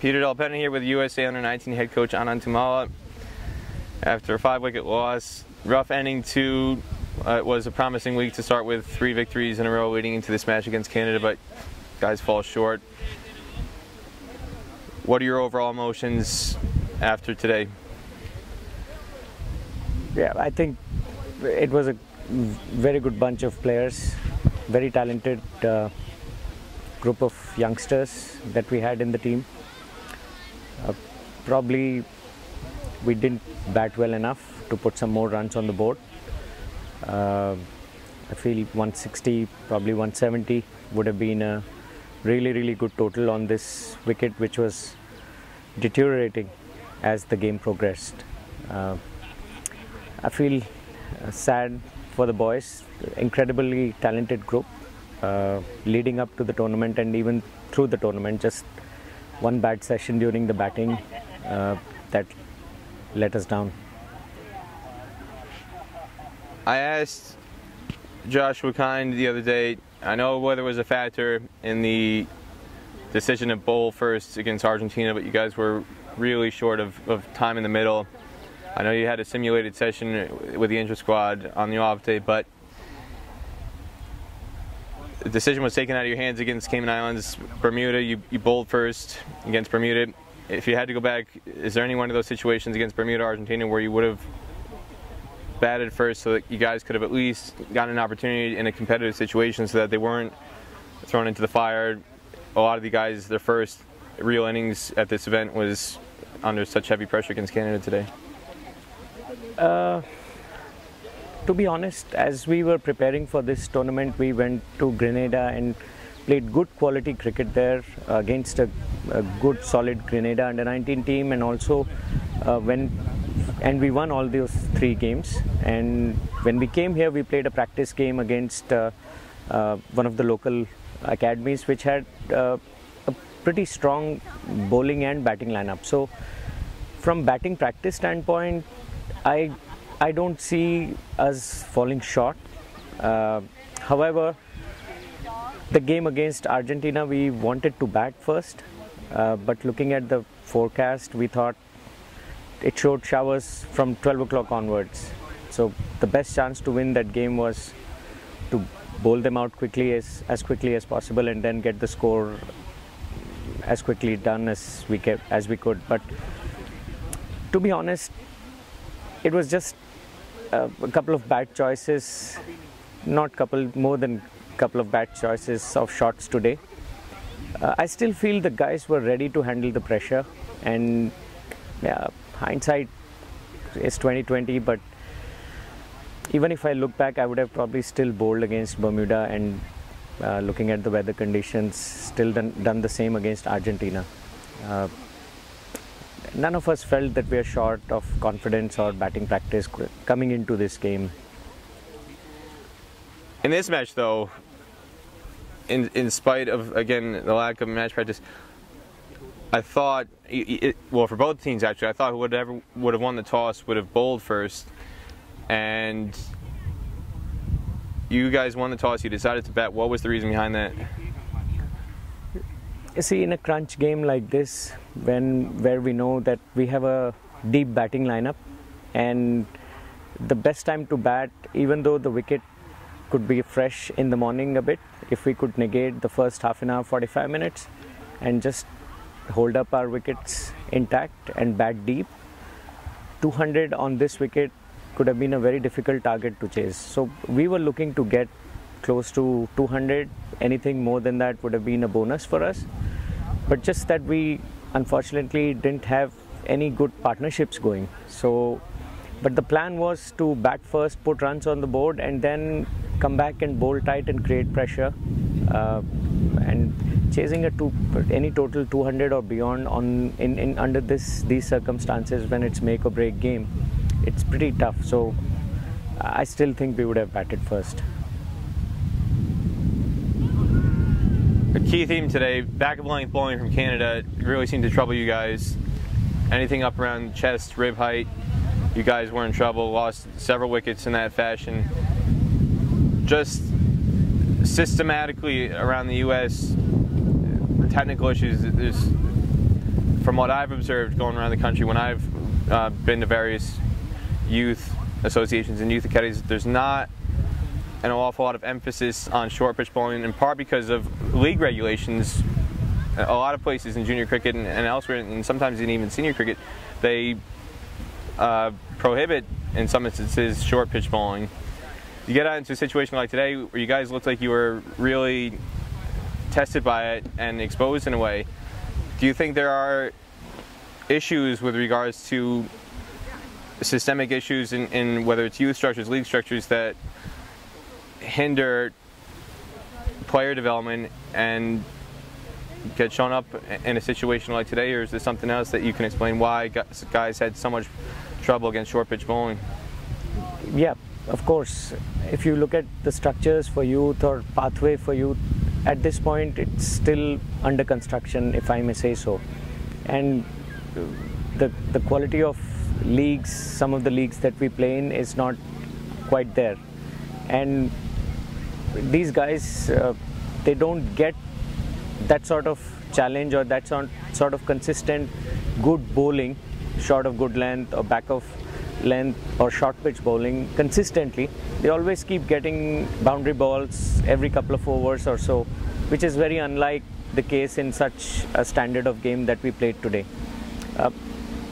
Peter Delpenna here with USA Under-19 head coach Anand Tummala. After a 5-wicket loss, rough ending to it was a promising week to start with 3 victories in a row leading into this match against Canada, but guys fall short. What are your overall emotions after today? Yeah, I think it was a very good bunch of players, very talented group of youngsters that we had in the team. Probably we didn't bat well enough to put some more runs on the board. I feel 160, probably 170 would have been a really good total on this wicket, which was deteriorating as the game progressed. I feel sad for the boys, incredibly talented group leading up to the tournament and even through the tournament. Just one bad session during the batting that let us down. I asked Joshua Kind the other day, I know weather was a factor in the decision to bowl first against Argentina, but you guys were really short of time in the middle. I know you had a simulated session with the intra-squad on the off day, but the decision was taken out of your hands against Cayman Islands. Bermuda, you bowled first against Bermuda. If you had to go back, is there any one of those situations against Bermuda, Argentina, where you would have batted first so that you guys could have at least gotten an opportunity in a competitive situation so that they weren't thrown into the fire? A lot of the guys, their first real innings at this event was under such heavy pressure against Canada today. To be honest, as we were preparing for this tournament, we went to Grenada and played good quality cricket there against a good solid Grenada under-19 team, and also we won all those 3 games. And when we came here, we played a practice game against one of the local academies, which had a pretty strong bowling and batting lineup. So from batting practice standpoint, I don't see us falling short. However, the game against Argentina, we wanted to bat first, but looking at the forecast, we thought it showed showers from 12 o'clock onwards. So the best chance to win that game was to bowl them out quickly, as quickly as possible, and then get the score as quickly done as we could. But to be honest, it was just a couple of bad choices, more than a couple of bad choices of shots today. I still feel the guys were ready to handle the pressure, and yeah, hindsight is 20/20, but even if I look back, I would have probably still bowled against Bermuda, and looking at the weather conditions, still done the same against Argentina. None of us felt that we are short of confidence or batting practice coming into this game. In this match, though, in spite of, again, the lack of match practice, I thought, well, for both teams actually, I thought whoever would have won the toss would have bowled first, and you guys won the toss. You decided to bat. What was the reason behind that? You see, in a crunch game like this, where we know that we have a deep batting lineup, and the best time to bat, even though the wicket could be fresh in the morning a bit, if we could negate the first half an hour, 45 minutes, and just hold up our wickets intact and bat deep, 200 on this wicket could have been a very difficult target to chase. So we were looking to get close to 200. Anything more than that would have been a bonus for us. But just that we unfortunately didn't have any good partnerships going. So, but the plan was to bat first, put runs on the board, and then come back and bowl tight and create pressure. And chasing any total 200 or beyond under these circumstances, when it's make or break game, it's pretty tough. So I still think we would have batted first. A key theme today, back of length bowling from Canada really seemed to trouble you guys. Anything up around chest, rib height, you guys were in trouble, lost several wickets in that fashion. Just systematically around the U.S., technical issues, there's from what I've observed going around the country when I've been to various youth associations and youth academies, there's not an awful lot of emphasis on short pitch bowling, in part because of league regulations. A lot of places in junior cricket and elsewhere, and sometimes in even senior cricket, they prohibit, in some instances, short pitch bowling. You get out into a situation like today where you guys looked like you were really tested by it and exposed in a way. Do you think there are issues with regards to systemic issues in whether it's youth structures, league structures, that hinder player development and get shown up in a situation like today, or is there something else that you can explain why guys had so much trouble against short pitch bowling? Yeah, of course. If you look at the structures for youth or pathway for youth, at this point it's still under construction, if I may say so. And the quality of leagues, some of the leagues that we play in, is not quite there. And these guys, they don't get that sort of challenge or that sort of consistent good bowling, short of good length or back of length or short pitch bowling consistently. They always keep getting boundary balls every couple of overs or so, which is very unlike the case in such a standard of game that we played today.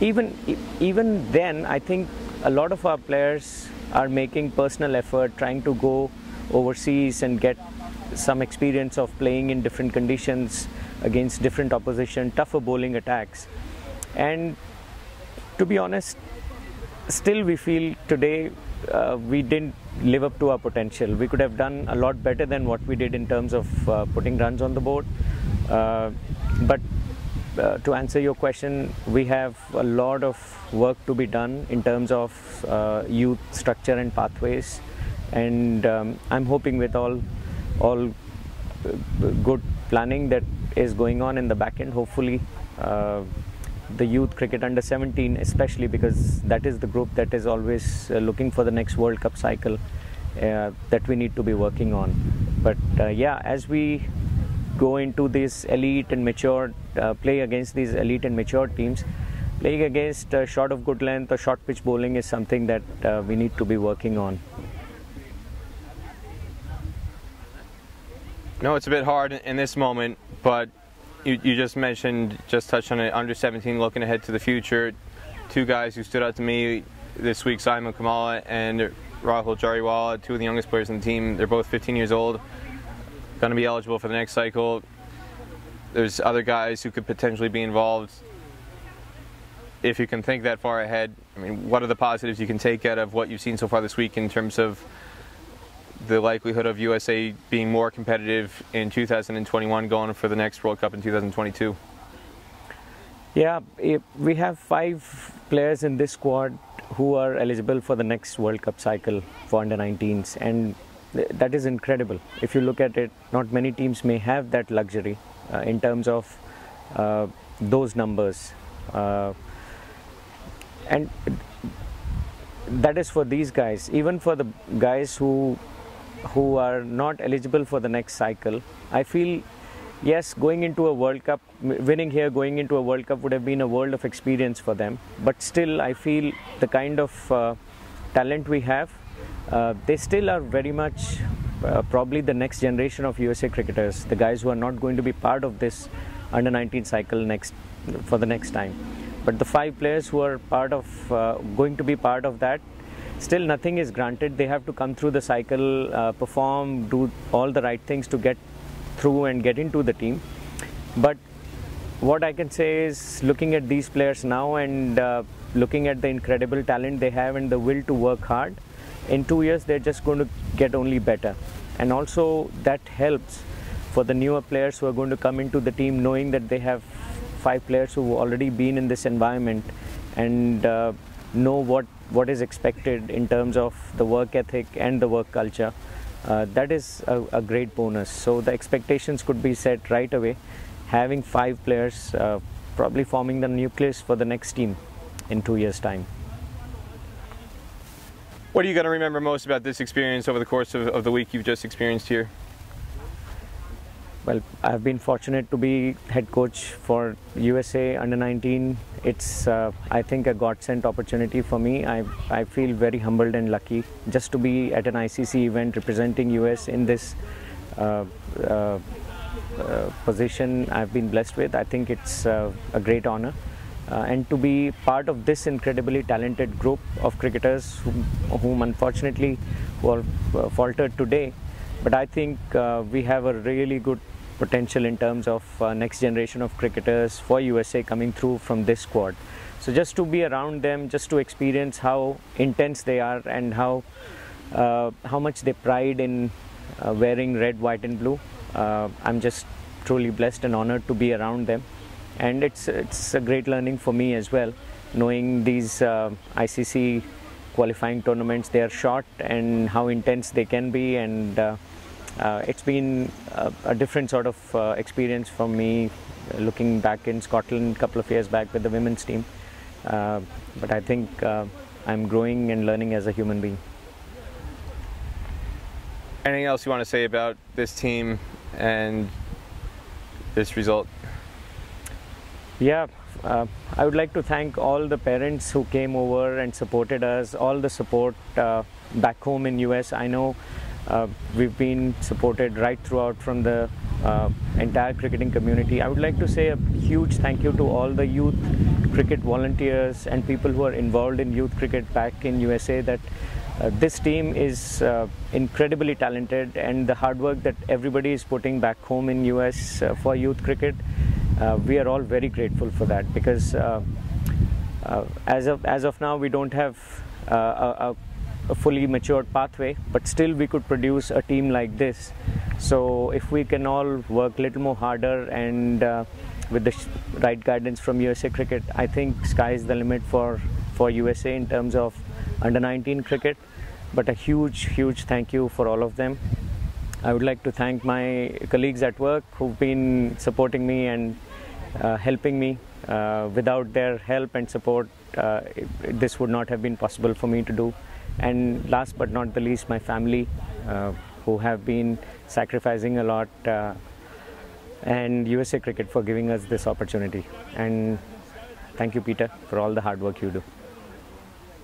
Even then, I think a lot of our players are making personal effort, trying to go overseas and get some experience of playing in different conditions against different opposition, tougher bowling attacks. And to be honest, still we feel today we didn't live up to our potential. We could have done a lot better than what we did in terms of putting runs on the board. But to answer your question, we have a lot of work to be done in terms of youth structure and pathways. And I'm hoping with all good planning that is going on in the back end, hopefully the youth cricket under 17 especially, because that is the group that is always looking for the next World Cup cycle, that we need to be working on. But yeah, as we go into this elite and mature, play against these elite and mature teams, playing against short of good length or short pitch bowling is something that we need to be working on. No, it's a bit hard in this moment, but you just mentioned, just touched on it, under 17 looking ahead to the future. Two guys who stood out to me this week, Anand Tummala and Rahul Jariwala, two of the youngest players on the team. They're both 15 years old, going to be eligible for the next cycle. There's other guys who could potentially be involved. If you can think that far ahead, I mean, what are the positives you can take out of what you've seen so far this week in terms of the likelihood of USA being more competitive in 2021 going for the next World Cup in 2022? Yeah, we have 5 players in this squad who are eligible for the next World Cup cycle for under-19s, and that is incredible. If you look at it, not many teams may have that luxury in terms of those numbers. And that is for these guys. Even for the guys who are not eligible for the next cycle, I feel, yes, going into a World Cup, winning here, going into a World Cup would have been a world of experience for them. But still, I feel the kind of talent we have, they still are very much probably the next generation of USA cricketers, the guys who are not going to be part of this under-19 cycle for the next time. But the 5 players who are part of, going to be part of that, still nothing is granted. They have to come through the cycle, perform, do all the right things to get through and get into the team. But what I can say is, looking at these players now and looking at the incredible talent they have and the will to work hard, in 2 years they're just going to get only better. And also that helps for the newer players who are going to come into the team, knowing that they have 5 players who've already been in this environment and know what is expected in terms of the work ethic and the work culture. That is a great bonus. So the expectations could be set right away, having 5 players probably forming the nucleus for the next team in 2 years' time. What are you going to remember most about this experience over the course of the week you've just experienced here? Well, I've been fortunate to be head coach for USA under 19. It's, I think, a godsend opportunity for me. I feel very humbled and lucky just to be at an ICC event representing US in this position I've been blessed with. I think it's a great honor. And to be part of this incredibly talented group of cricketers whom unfortunately were faltered today. But I think we have a really good potential in terms of next generation of cricketers for USA coming through from this squad. So just to be around them, just to experience how intense they are and how much they pride in wearing red, white and blue. I'm just truly blessed and honored to be around them. And it's a great learning for me as well, knowing these ICC qualifying tournaments, they are short and how intense they can be, and it's been a different sort of experience for me looking back in Scotland a couple of years back with the women's team. But I think I'm growing and learning as a human being. Anything else you want to say about this team and this result? Yeah, I would like to thank all the parents who came over and supported us, all the support back home in US. I know we've been supported right throughout from the entire cricketing community. I would like to say a huge thank you to all the youth cricket volunteers and people who are involved in youth cricket back in USA, that this team is incredibly talented, and the hard work that everybody is putting back home in US for youth cricket, we are all very grateful for that, because as of now we don't have a fully matured pathway, but still we could produce a team like this. So if we can all work a little more harder and with the right guidance from USA Cricket, I think sky is the limit for USA in terms of under 19 cricket. But a huge thank you for all of them. I would like to thank my colleagues at work who've been supporting me and helping me. Without their help and support, this would not have been possible for me to do. And last but not the least, my family, who have been sacrificing a lot, and USA Cricket for giving us this opportunity. And thank you, Peter, for all the hard work you do.